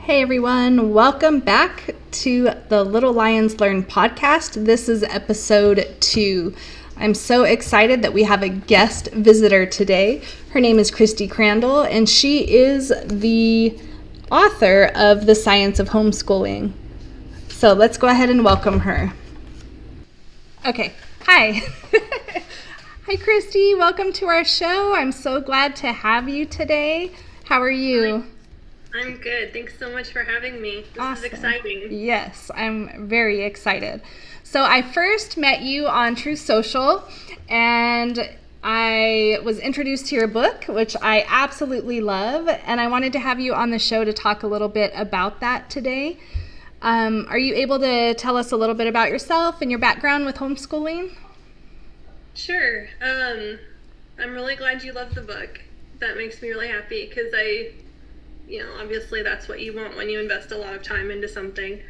Hey everyone, welcome back to the Little Lions Learn podcast. This is episode 2. I'm so excited that we have a guest visitor today. Her name is Kristy Crandall, and she is the author of the Science of Homeschooling. So let's go ahead and welcome her. Okay, hi. Hi Kristy, welcome to our show. I'm so glad to have you today. How are you? I'm good. Thanks so much for having me. This Awesome. is exciting. Yes, I'm very excited. So I first met you on Truth Social, and I was introduced to your book, which I absolutely love, and I wanted to have you on the show to talk a little bit about that today. Are you able to tell us a little bit about yourself and your background with homeschooling? Sure. I'm really glad you love the book. That makes me really happy because obviously that's what you want when you invest a lot of time into something.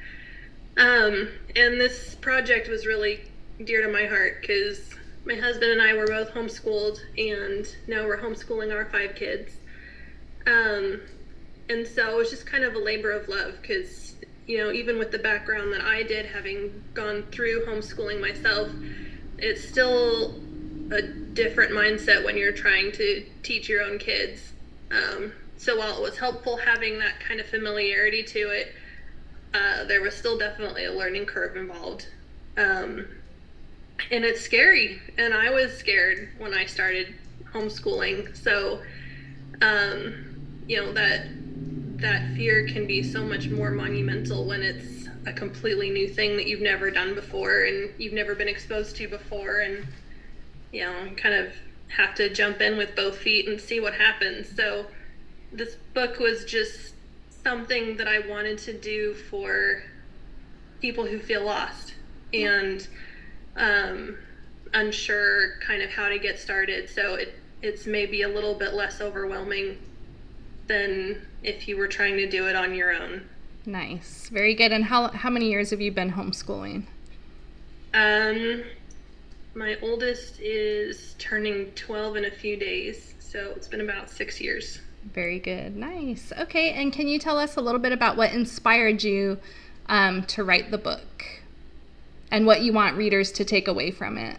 And this project was really dear to my heart because my husband and I were both homeschooled, and now we're homeschooling our 5 kids. And so it was just kind of a labor of love because, even with the background that I did, having gone through homeschooling myself, it's still a different mindset when you're trying to teach your own kids. So while it was helpful having that kind of familiarity to it, there was still definitely a learning curve involved. And it's scary, and I was scared when I started homeschooling. So, that fear can be so much more monumental when it's a completely new thing that you've never done before and you've never been exposed to before, and you kind of have to jump in with both feet and see what happens. So this book was just something that I wanted to do for people who feel lost and unsure kind of how to get started. So it's maybe a little bit less overwhelming than if you were trying to do it on your own. Nice. Very good. And how many years have you been homeschooling? My oldest is turning 12 in a few days, so it's been about 6 years. Very good. Nice. Okay, and can you tell us a little bit about what inspired you to write the book and what you want readers to take away from it?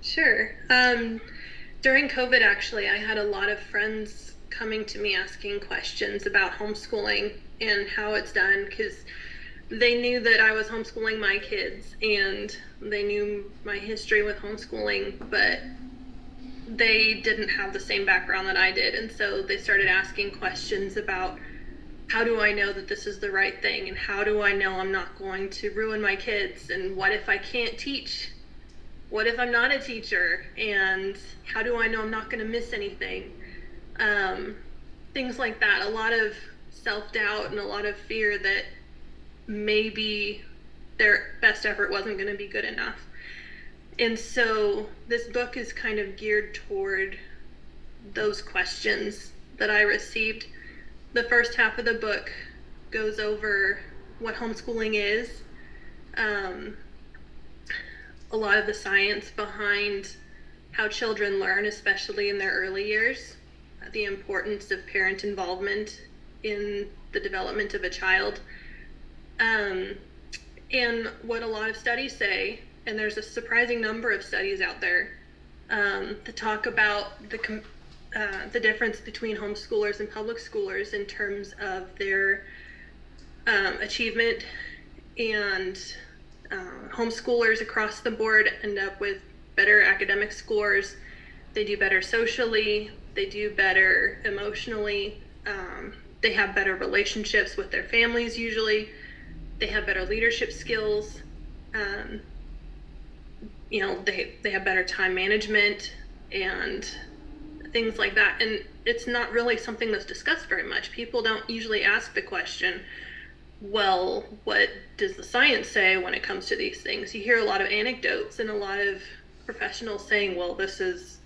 Sure. During COVID, actually, I had a lot of friends coming to me asking questions about homeschooling and how it's done, because they knew that I was homeschooling my kids and they knew my history with homeschooling, but they didn't have the same background that I did. And so they started asking questions about, how do I know that this is the right thing? And how do I know I'm not going to ruin my kids? And what if I can't teach? What if I'm not a teacher? And how do I know I'm not going to miss anything? Things like that. A lot of self-doubt and a lot of fear that maybe their best effort wasn't going to be good enough. And so this book is kind of geared toward those questions that I received. The first half of the book goes over what homeschooling is, a lot of the science behind how children learn, especially in their early years, the importance of parent involvement in the development of a child, and what a lot of studies say. And there's a surprising number of studies out there that talk about the difference between homeschoolers and public schoolers in terms of their achievement. And homeschoolers across the board end up with better academic scores. They do better socially. They do better emotionally. They have better relationships with their families usually. They have better leadership skills. They have better time management and things like that. And it's not really something that's discussed very much. People don't usually ask the question, well, what does the science say when it comes to these things? You hear a lot of anecdotes and a lot of professionals saying, well, this is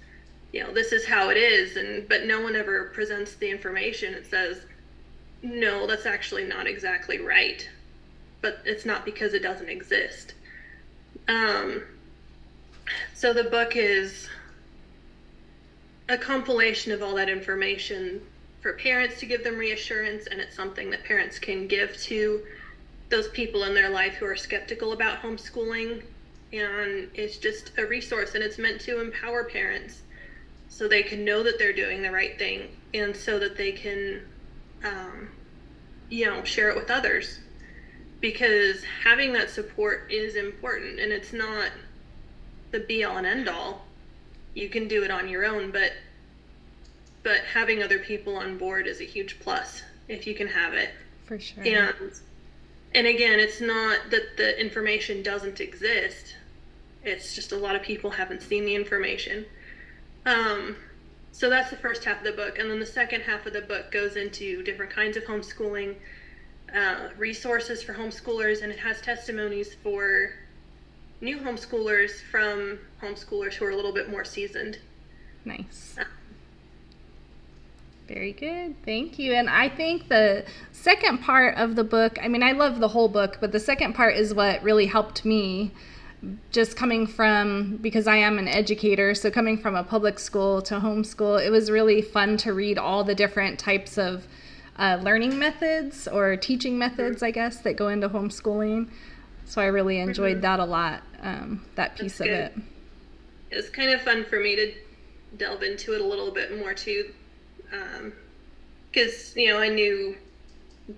how it is. But no one ever presents the information. It says, no, that's actually not exactly right. But it's not because it doesn't exist. So the book is a compilation of all that information for parents to give them reassurance, and it's something that parents can give to those people in their life who are skeptical about homeschooling. And it's just a resource, and it's meant to empower parents so they can know that they're doing the right thing, and so that they can share it with others, because having that support is important, and it's not the be all and end all. You can do it on your own, but having other people on board is a huge plus if you can have it. For sure. And again, it's not that the information doesn't exist. It's just a lot of people haven't seen the information. So that's the first half of the book. And then the second half of the book goes into different kinds of homeschooling, resources for homeschoolers, and it has testimonies for new homeschoolers from homeschoolers who are a little bit more seasoned. Nice. Very good. Thank you. And I think the second part of the book, I mean, I love the whole book, but the second part is what really helped me, just coming from, because I am an educator, so coming from a public school to homeschool, it was really fun to read all the different types of learning methods or teaching methods, I guess, that go into homeschooling. So I really enjoyed that a lot, that piece of it. It was kind of fun for me to delve into it a little bit more too, because I knew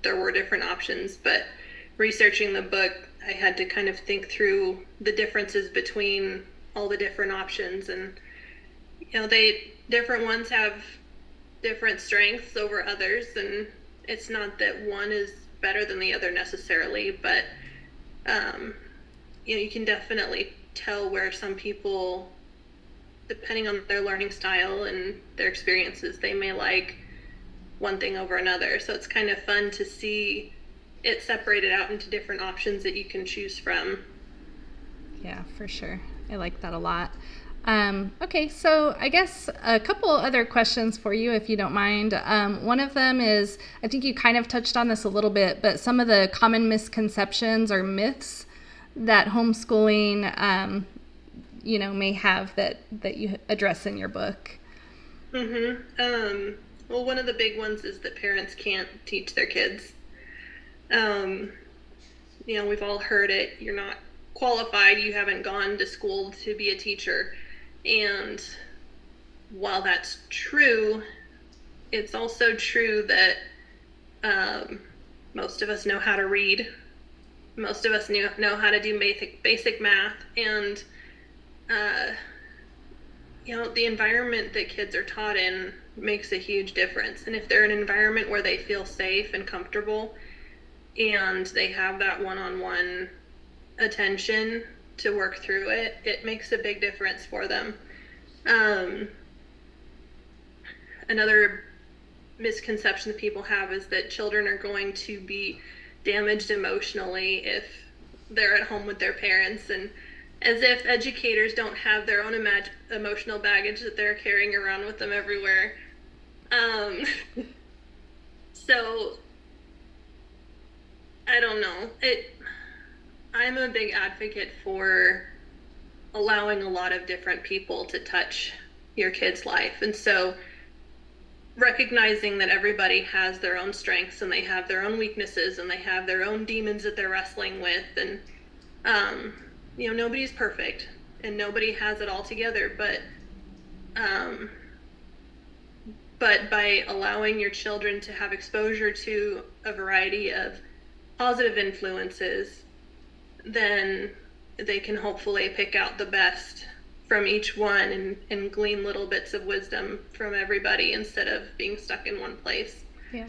there were different options, but researching the book, I had to kind of think through the differences between all the different options, and different ones have different strengths over others, and it's not that one is better than the other necessarily, but you can definitely tell where some people, depending on their learning style and their experiences, they may like one thing over another. So it's kind of fun to see it separated out into different options that you can choose from. Yeah, for sure. I like that a lot. Okay, so I guess a couple other questions for you, if you don't mind. One of them is, I think you kind of touched on this a little bit, but some of the common misconceptions or myths that homeschooling, may have that you address in your book. Well, one of the big ones is that parents can't teach their kids. We've all heard it. You're not qualified. You haven't gone to school to be a teacher. And while that's true, it's also true that most of us know how to read. Most of us know how to do basic math. And, the environment that kids are taught in makes a huge difference. And if they're in an environment where they feel safe and comfortable, and they have that one-on-one attention to work through it, it makes a big difference for them. Another misconception that people have is that children are going to be damaged emotionally if they're at home with their parents, and as if educators don't have their own emotional baggage that they're carrying around with them everywhere. So I don't know. I'm a big advocate for allowing a lot of different people to touch your kid's life. And so recognizing that everybody has their own strengths, and they have their own weaknesses, and they have their own demons that they're wrestling with. And, nobody's perfect, and nobody has it all together, but by allowing your children to have exposure to a variety of positive influences, then they can hopefully pick out the best from each one and glean little bits of wisdom from everybody instead of being stuck in one place. Yeah.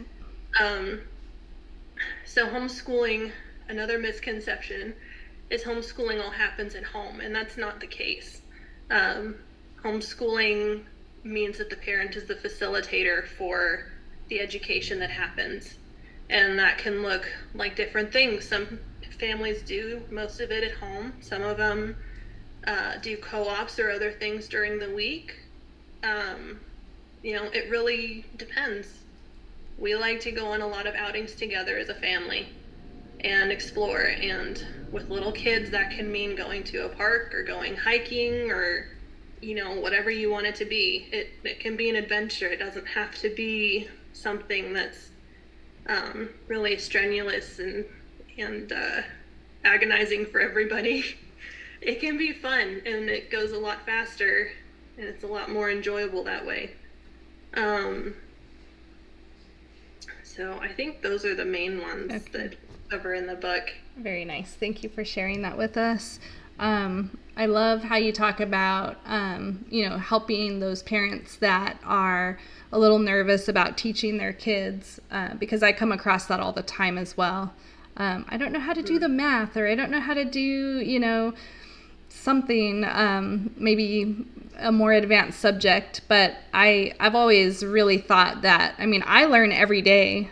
So homeschooling, another misconception is homeschooling all happens at home, and that's not the case. Homeschooling means that the parent is the facilitator for the education that happens, and that can look like different things. Some families do most of it at home. Some of them do co-ops or other things during the week. It really depends. We like to go on a lot of outings together as a family and explore, and with little kids that can mean going to a park or going hiking or whatever you want it to be. It can be an adventure. It doesn't have to be something that's really strenuous and agonizing for everybody. It can be fun, and it goes a lot faster, and it's a lot more enjoyable that way. So I think those are the main ones that cover in the book. Very nice. Thank you for sharing that with us. I love how you talk about, helping those parents that are a little nervous about teaching their kids, because I come across that all the time as well. I don't know how to do the math, or I don't know how to do, something, maybe a more advanced subject, but I've always really thought that, I learn every day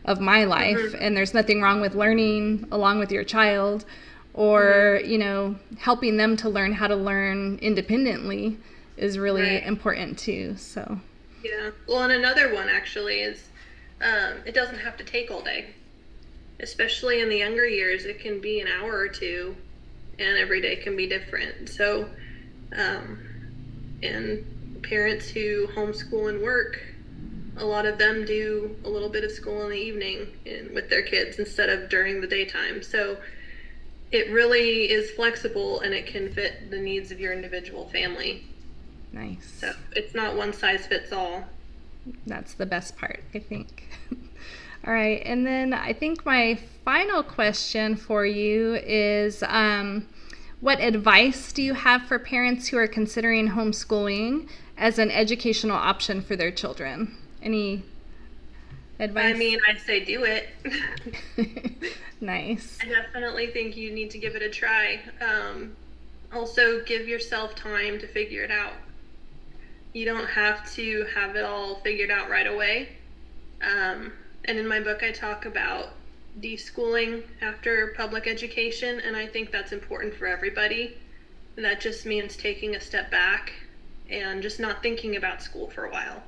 of my life, and there's nothing wrong with learning along with your child, or, helping them to learn how to learn independently is really important too. So. Yeah. Well, and another one actually is, it doesn't have to take all day, especially in the younger years. It can be an hour or two, and every day can be different. So, and parents who homeschool and work, a lot of them do a little bit of school in the evening with their kids instead of during the daytime. So it really is flexible, and it can fit the needs of your individual family. Nice. So it's not one size fits all. That's the best part, I think. All right. And then I think my final question for you is, what advice do you have for parents who are considering homeschooling as an educational option for their children? Any advice? I say do it. Nice. I definitely think you need to give it a try. Also, give yourself time to figure it out. You don't have to have it all figured out right away. And in my book, I talk about deschooling after public education, and I think that's important for everybody. And that just means taking a step back and just not thinking about school for a while,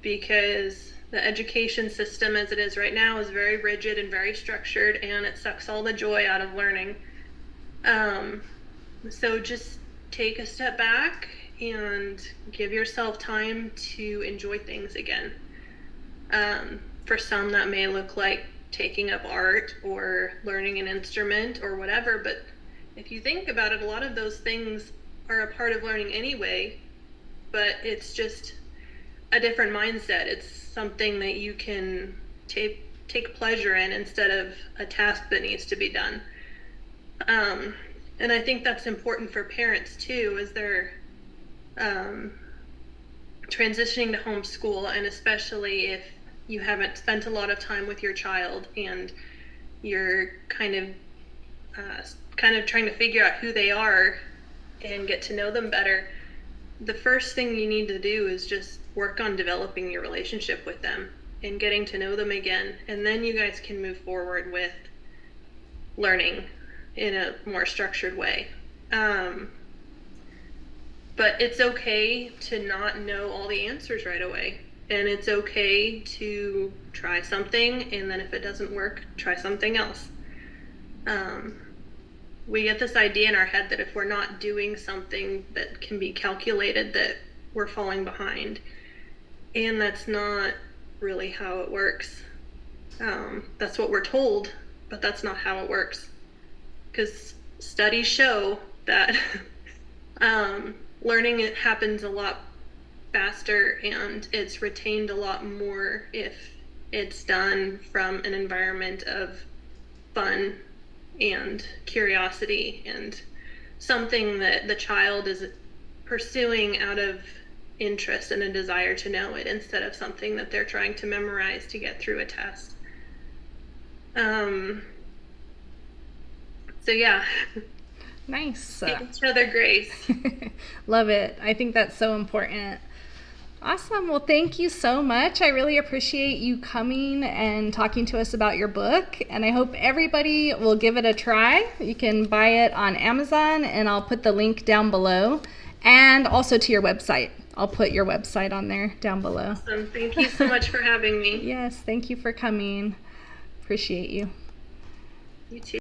because the education system as it is right now is very rigid and very structured, and it sucks all the joy out of learning. So just take a step back and give yourself time to enjoy things again. For some, that may look like taking up art or learning an instrument or whatever, but if you think about it, a lot of those things are a part of learning anyway, but it's just a different mindset. It's something that you can take pleasure in instead of a task that needs to be done. And I think that's important for parents too, as they're transitioning to homeschool, and especially if you haven't spent a lot of time with your child and you're kind of trying to figure out who they are and get to know them better. The first thing you need to do is just work on developing your relationship with them and getting to know them again, and then you guys can move forward with learning in a more structured way. But it's okay to not know all the answers right away, and it's okay to try something, and then if it doesn't work, try something else. We get this idea in our head that if we're not doing something that can be calculated, that we're falling behind, and that's not really how it works. That's what we're told, but that's not how it works, because studies show that learning, it happens a lot faster, and it's retained a lot more if it's done from an environment of fun and curiosity and something that the child is pursuing out of interest and a desire to know it, instead of something that they're trying to memorize to get through a test. So yeah. Nice. Give each other grace. Love it. I think that's so important. Awesome. Well, thank you so much. I really appreciate you coming and talking to us about your book, and I hope everybody will give it a try. You can buy it on Amazon, and I'll put the link down below, and also to your website. I'll put your website on there down below. Awesome. Thank you so much for having me. Yes, thank you for coming. Appreciate you. You too.